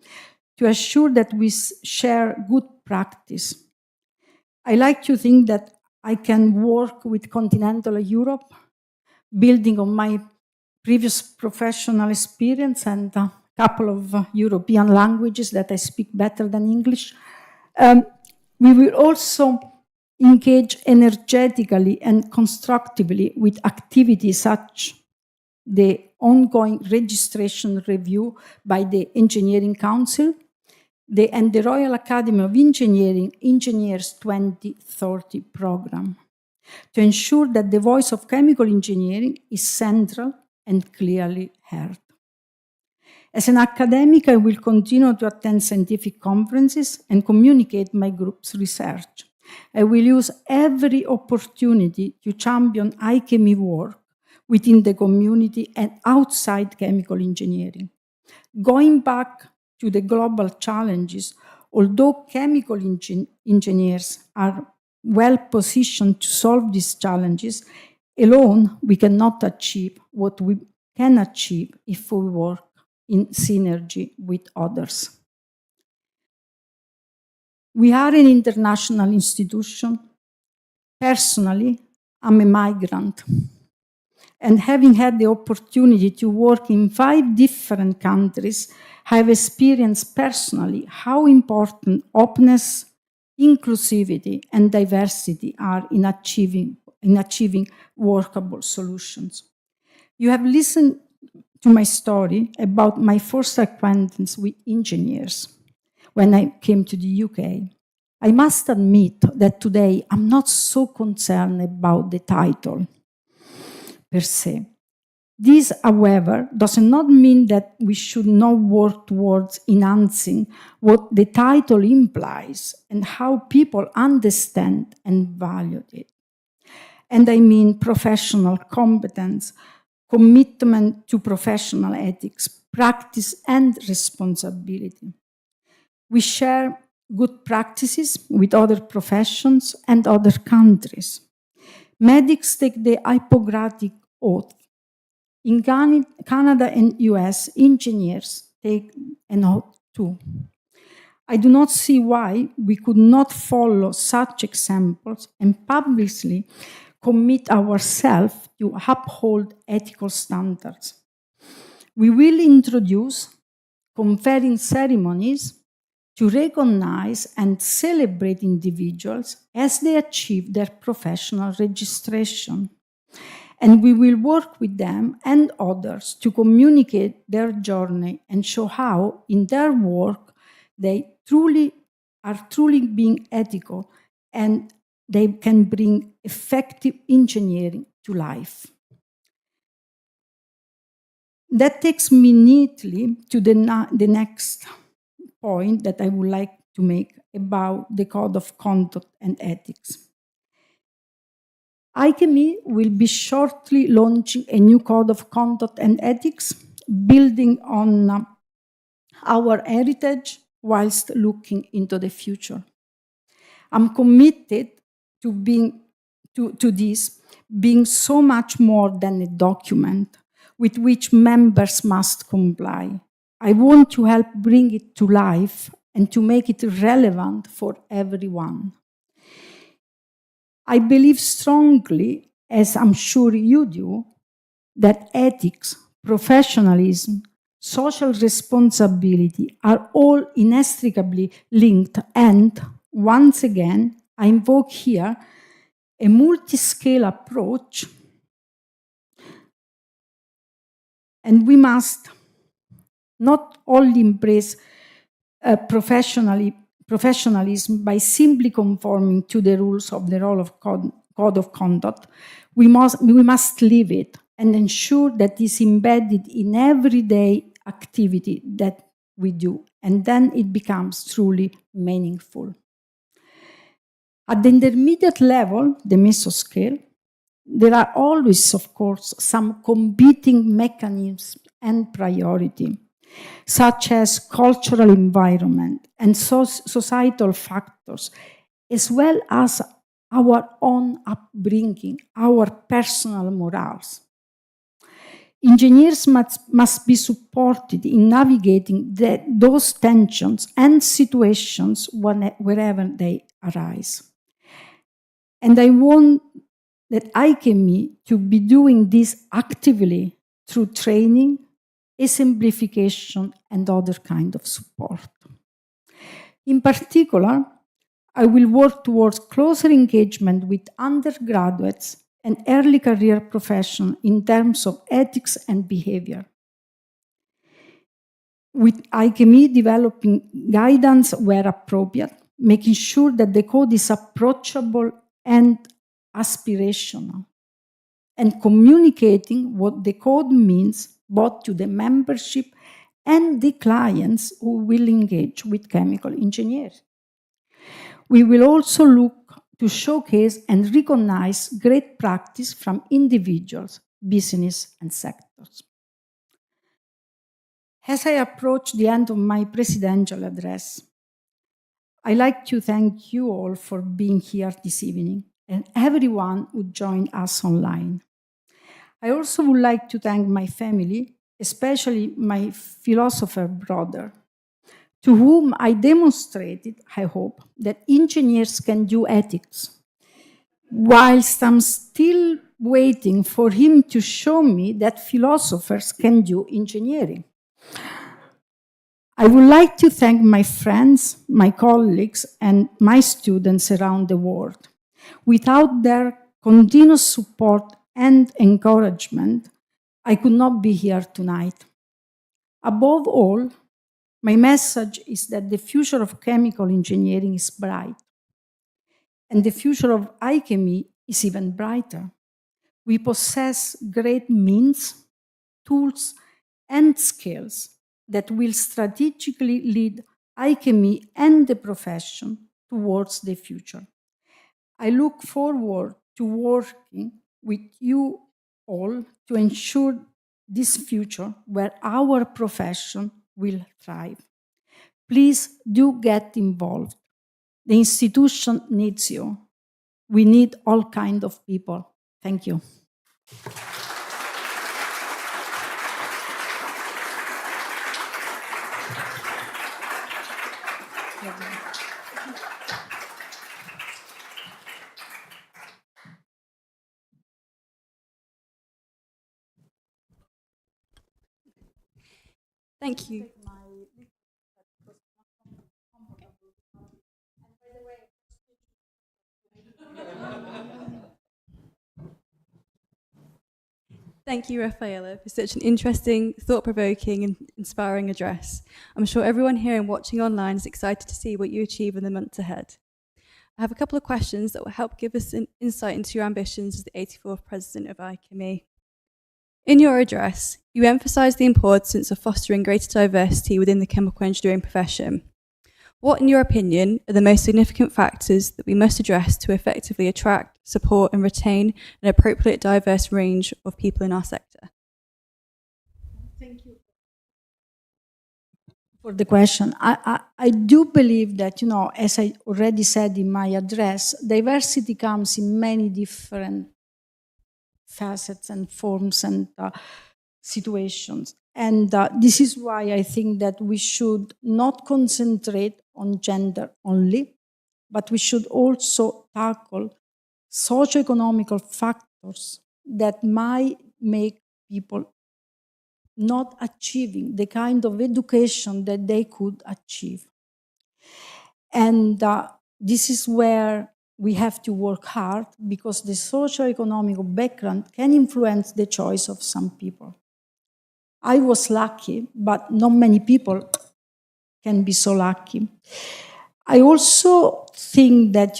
to assure that we share good practice. I like to think that I can work with continental Europe, building on my previous professional experience and a couple of European languages that I speak better than English. We will also engage energetically and constructively with activities such the ongoing registration review by the Engineering Council and the Royal Academy of Engineering Engineers 2030 program to ensure that the voice of chemical engineering is central and clearly heard. As an academic, I will continue to attend scientific conferences and communicate my group's research. I will use every opportunity to champion IChemE work within the community and outside chemical engineering. Going back to the global challenges, although chemical engineers are well positioned to solve these challenges, alone we cannot achieve what we can achieve if we work in synergy with others. We are an international institution. Personally, I'm a migrant. And having had the opportunity to work in 5 different countries, I have experienced personally how important openness, inclusivity, and diversity are in achieving workable solutions. You have listened to my story about my first acquaintance with engineers when I came to the UK. I must admit that today I'm not so concerned about the title per se. This, however, does not mean that we should not work towards enhancing what the title implies and how people understand and value it. And I mean professional competence, commitment to professional ethics, practice, and responsibility. We share good practices with other professions and other countries. Medics take the Hippocratic Oath. In Canada and US, engineers take an oath too. I do not see why we could not follow such examples and publicly commit ourselves to uphold ethical standards. We will introduce conferring ceremonies to recognize and celebrate individuals as they achieve their professional registration. And we will work with them and others to communicate their journey and show how, in their work, they are truly being ethical and they can bring effective engineering to life. That takes me neatly to the next point that I would like to make about the code of conduct and ethics. IChemE will be shortly launching a new code of conduct and ethics, building on our heritage whilst looking into the future. I'm committed to this being so much more than a document with which members must comply. I want to help bring it to life and to make it relevant for everyone. I believe strongly, as I'm sure you do, that ethics, professionalism, social responsibility are all inextricably linked, and once again, I invoke here a multi-scale approach, and we must not only embrace professionalism by simply conforming to the rules of the role of code of conduct. We must live it and ensure that it's embedded in everyday activity that we do, and then it becomes truly meaningful. At the intermediate level, the mesoscale, there are always, of course, some competing mechanisms and priority, such as cultural environment and societal factors, as well as our own upbringing, our personal morals. Engineers must be supported in navigating those tensions and situations wherever they arise. And I want that IChemE to be doing this actively through training, exemplification, and other kind of support. In particular, I will work towards closer engagement with undergraduates and early career professionals in terms of ethics and behavior. With IChemE developing guidance where appropriate, making sure that the code is approachable and aspirational, and communicating what the code means both to the membership and the clients who will engage with chemical engineers. We will also look to showcase and recognize great practice from individuals, business, and sectors. As I approach the end of my presidential address, I'd like to thank you all for being here this evening and everyone who joined us online. I also would like to thank my family, especially my philosopher brother, to whom I demonstrated, I hope, that engineers can do ethics, whilst I'm still waiting for him to show me that philosophers can do engineering. I would like to thank my friends, my colleagues, and my students around the world. Without their continuous support and encouragement, I could not be here tonight. Above all, my message is that the future of chemical engineering is bright, and the future of IChemE is even brighter. We possess great means, tools, and skills that will strategically lead IChemE and the profession towards the future. I look forward to working with you all to ensure this future where our profession will thrive. Please do get involved. The institution needs you. We need all kinds of people. Thank you. Thank you. Thank you, Raffaella, for such an interesting, thought-provoking and inspiring address. I'm sure everyone here and watching online is excited to see what you achieve in the months ahead. I have a couple of questions that will help give us an insight into your ambitions as the 84th President of IChemE. In your address, you emphasised the importance of fostering greater diversity within the chemical engineering profession. What, in your opinion, are the most significant factors that we must address to effectively attract, support, and retain an appropriate diverse range of people in our sector? Thank you for the question. I do believe that, as I already said in my address, diversity comes in many different facets and forms and situations. And this is why I think that we should not concentrate on gender only, but we should also tackle socioeconomical factors that might make people not achieving the kind of education that they could achieve. And this is where we have to work hard, because the socioeconomic background can influence the choice of some people. I was lucky, but not many people can be so lucky. I also think that,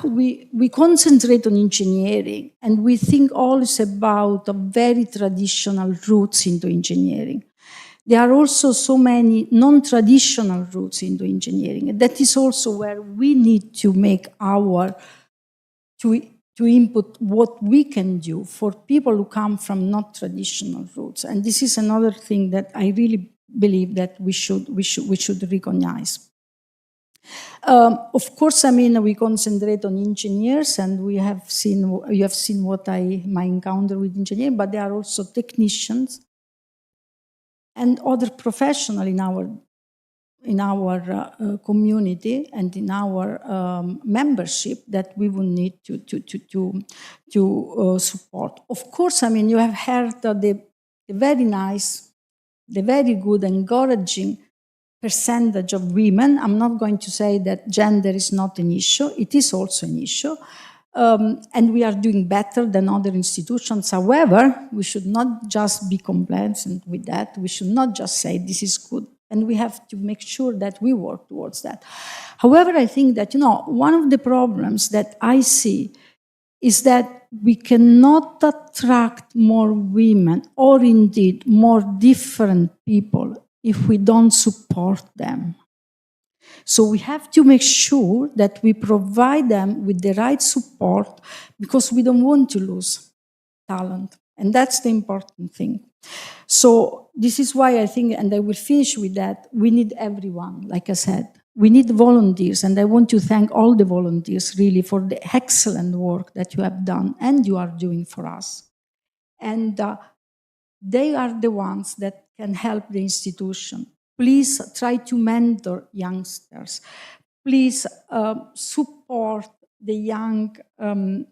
we concentrate on engineering, and we think always about very traditional routes into engineering. There are also so many non-traditional routes into engineering. And that is also where we need to make to input what we can do for people who come from not traditional routes. And this is another thing that I really believe that we should recognize. Of course, we concentrate on engineers, and you have seen what my encounter with engineers, but there are also technicians and other professionals in our community and in our membership that we will need to support. Of course, you have heard the very nice, the very good, encouraging percentage of women. I'm not going to say that gender is not an issue. It is also an issue. And we are doing better than other institutions. However, we should not just be complacent with that. We should not just say this is good. And we have to make sure that we work towards that. However, I think that, one of the problems that I see is that we cannot attract more women, or indeed more different people, if we don't support them. So we have to make sure that we provide them with the right support, because we don't want to lose talent. And that's the important thing. So this is why I think, and I will finish with that, we need everyone, like I said. We need volunteers, and I want to thank all the volunteers really for the excellent work that you have done and you are doing for us. And they are the ones that can help the institution. Please try to mentor youngsters. Please support the Young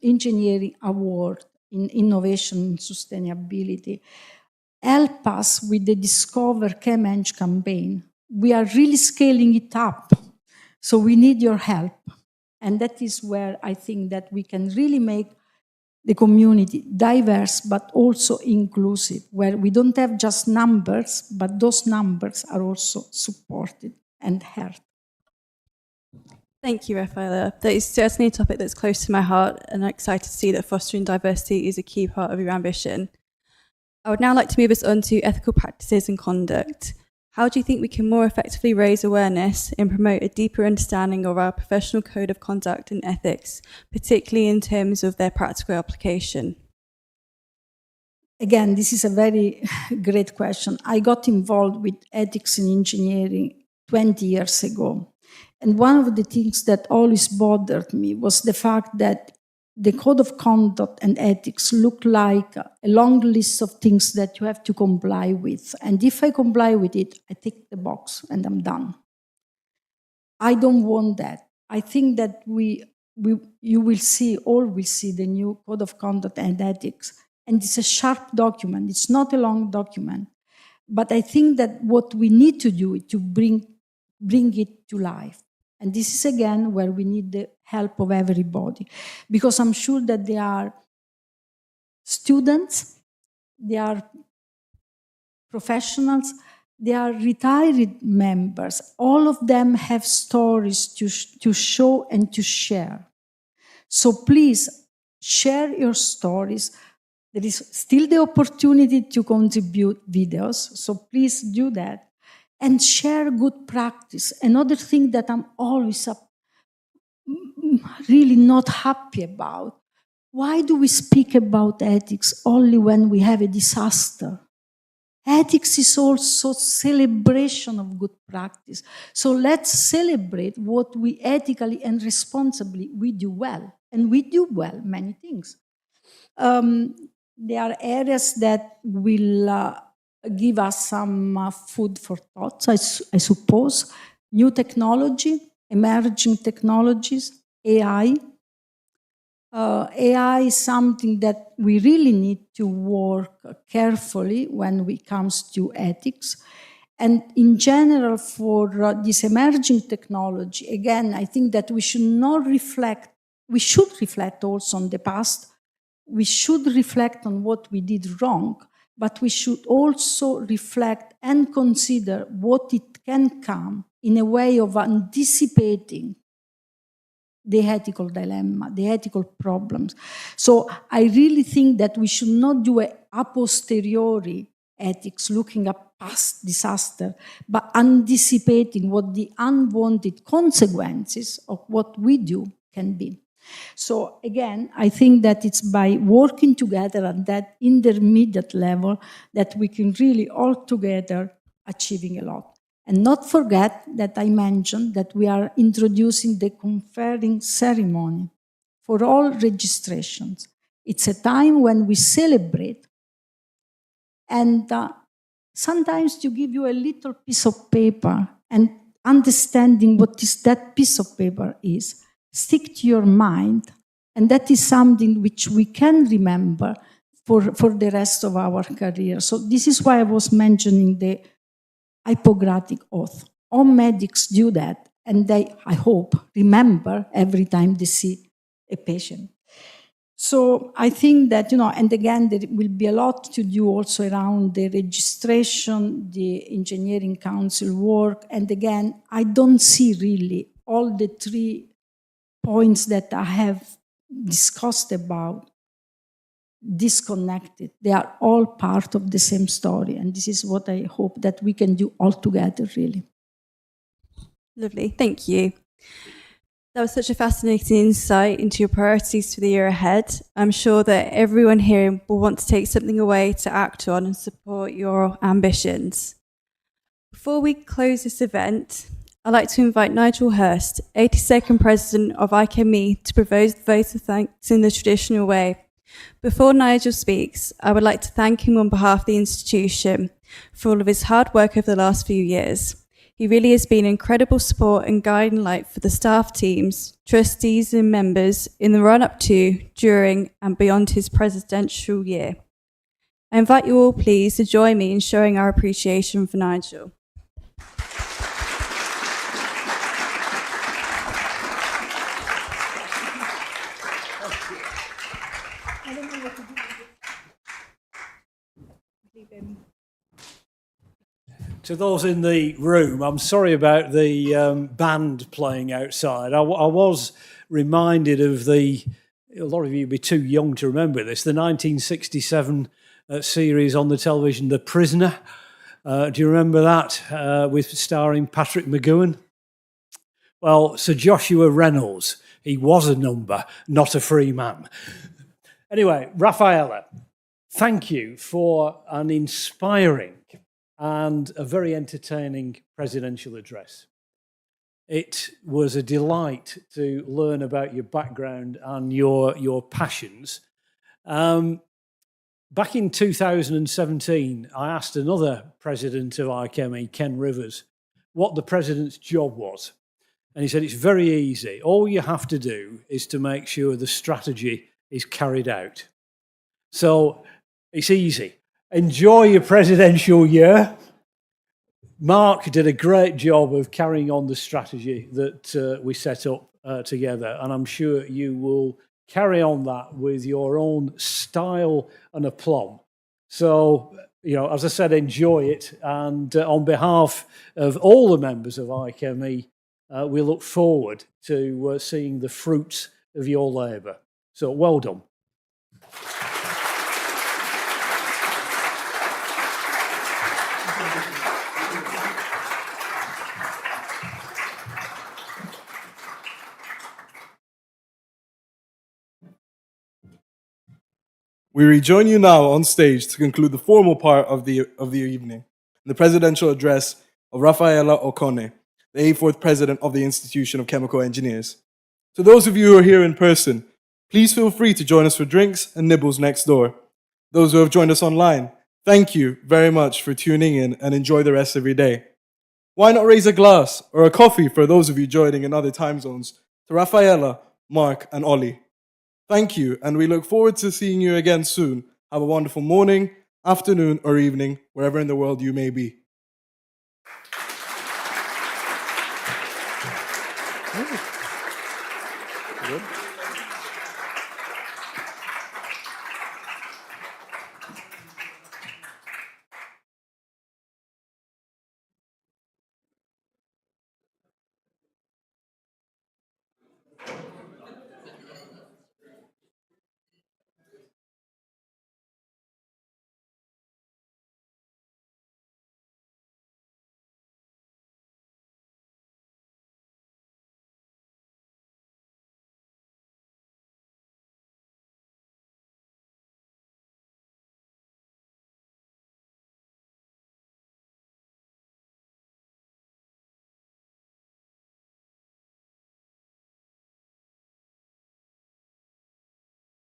Engineering Award in Innovation and Sustainability. Help us with the Discover ChemEng campaign. We are really scaling it up, so we need your help. And that is where I think that we can really make the community diverse but also inclusive, where we don't have just numbers, but those numbers are also supported and heard. Thank you, Raffaella. That is certainly a topic that's close to my heart, and I'm excited to see that fostering diversity is a key part of your ambition. I would now like to move us on to ethical practices and conduct. How do you think we can more effectively raise awareness and promote a deeper understanding of our professional code of conduct and ethics, particularly in terms of their practical application? Again, this is a very great question. I got involved with ethics in engineering 20 years ago. And one of the things that always bothered me was the fact that the code of conduct and ethics look like a long list of things that you have to comply with. And if I comply with it, I tick the box and I'm done. I don't want that. I think that you will see, all will see the new code of conduct and ethics. And it's a sharp document. It's not a long document. But I think that what we need to do is to bring it to life. And this is, again, where we need the help of everybody. Because I'm sure that there are students, there are professionals, They are retired members. All of them have stories to show and to share. So please share your stories. There is still the opportunity to contribute videos, so please do that. And share good practice. Another thing that I'm always really not happy about. Why do we speak about ethics only when we have a disaster? Ethics is also celebration of good practice. So let's celebrate what we ethically and responsibly we do well. And we do well many things. There are areas that will give us some food for thought, I suppose. New technology, emerging technologies, AI. AI is something that we really need to work carefully when it comes to ethics. And in general, for this emerging technology, again, I think that we should reflect also on the past. We should reflect on what we did wrong, but we should also reflect and consider what it can come in a way of anticipating the ethical dilemma, the ethical problems. So I really think that we should not do a posteriori ethics, looking at past disaster, but anticipating what the unwanted consequences of what we do can be. So again, I think that it's by working together at that intermediate level that we can really all together achieving a lot. And not forget that I mentioned that we are introducing the conferring ceremony for all registrations. It's a time when we celebrate, and sometimes to give you a little piece of paper and understanding what that piece of paper is, stick to your mind, and that is something which we can remember for the rest of our career. So this is why I was mentioning the Hippocratic Oath. All medics do that, and they, I hope, remember every time they see a patient. So I think that, and again, there will be a lot to do also around the registration, the engineering council work, and again, I don't see really all the 3 points that I have discussed about disconnected. They are all part of the same story, and this is what I hope that we can do all together, really. Lovely, thank you. That was such a fascinating insight into your priorities for the year ahead. I'm sure that everyone here will want to take something away to act on and support your ambitions. Before we close this event, I'd like to invite Nigel Hurst, 82nd President of IChemE, to propose the vote of thanks in the traditional way. Before Nigel speaks, I would like to thank him on behalf of the institution for all of his hard work over the last few years. He really has been incredible support and guiding light for the staff teams, trustees and members in the run-up to, during and beyond his presidential year. I invite you all please to join me in showing our appreciation for Nigel. To those in the room, I'm sorry about the band playing outside. I was reminded of a lot of you will be too young to remember this, the 1967 series on the television, The Prisoner. Do you remember that, with starring Patrick McGowan? Well, Sir Joshua Reynolds, he was a number, not a free man. Anyway, Raffaella, thank you for an inspiring and a very entertaining presidential address. It was a delight to learn about your background and your passions. Back in 2017, I asked another president of IChemE, Ken Rivers, what the president's job was. And he said, it's very easy. All you have to do is to make sure the strategy is carried out. So it's easy. Enjoy your presidential year. Mark did a great job of carrying on the strategy that we set up together, and I'm sure you will carry on that with your own style and aplomb. So as I said, enjoy it. And on behalf of all the members of IChemE, we look forward to seeing the fruits of your labour. So well done. We rejoin you now on stage to conclude the formal part of the evening, the presidential address of Raffaella Ocone, the 84th President of the Institution of Chemical Engineers. To those of you who are here in person, please feel free to join us for drinks and nibbles next door. Those who have joined us online, thank you very much for tuning in and enjoy the rest of your day. Why not raise a glass or a coffee for those of you joining in other time zones to Raffaella, Mark, and Ollie. Thank you, and we look forward to seeing you again soon. Have a wonderful morning, afternoon, or evening, wherever in the world you may be. Good.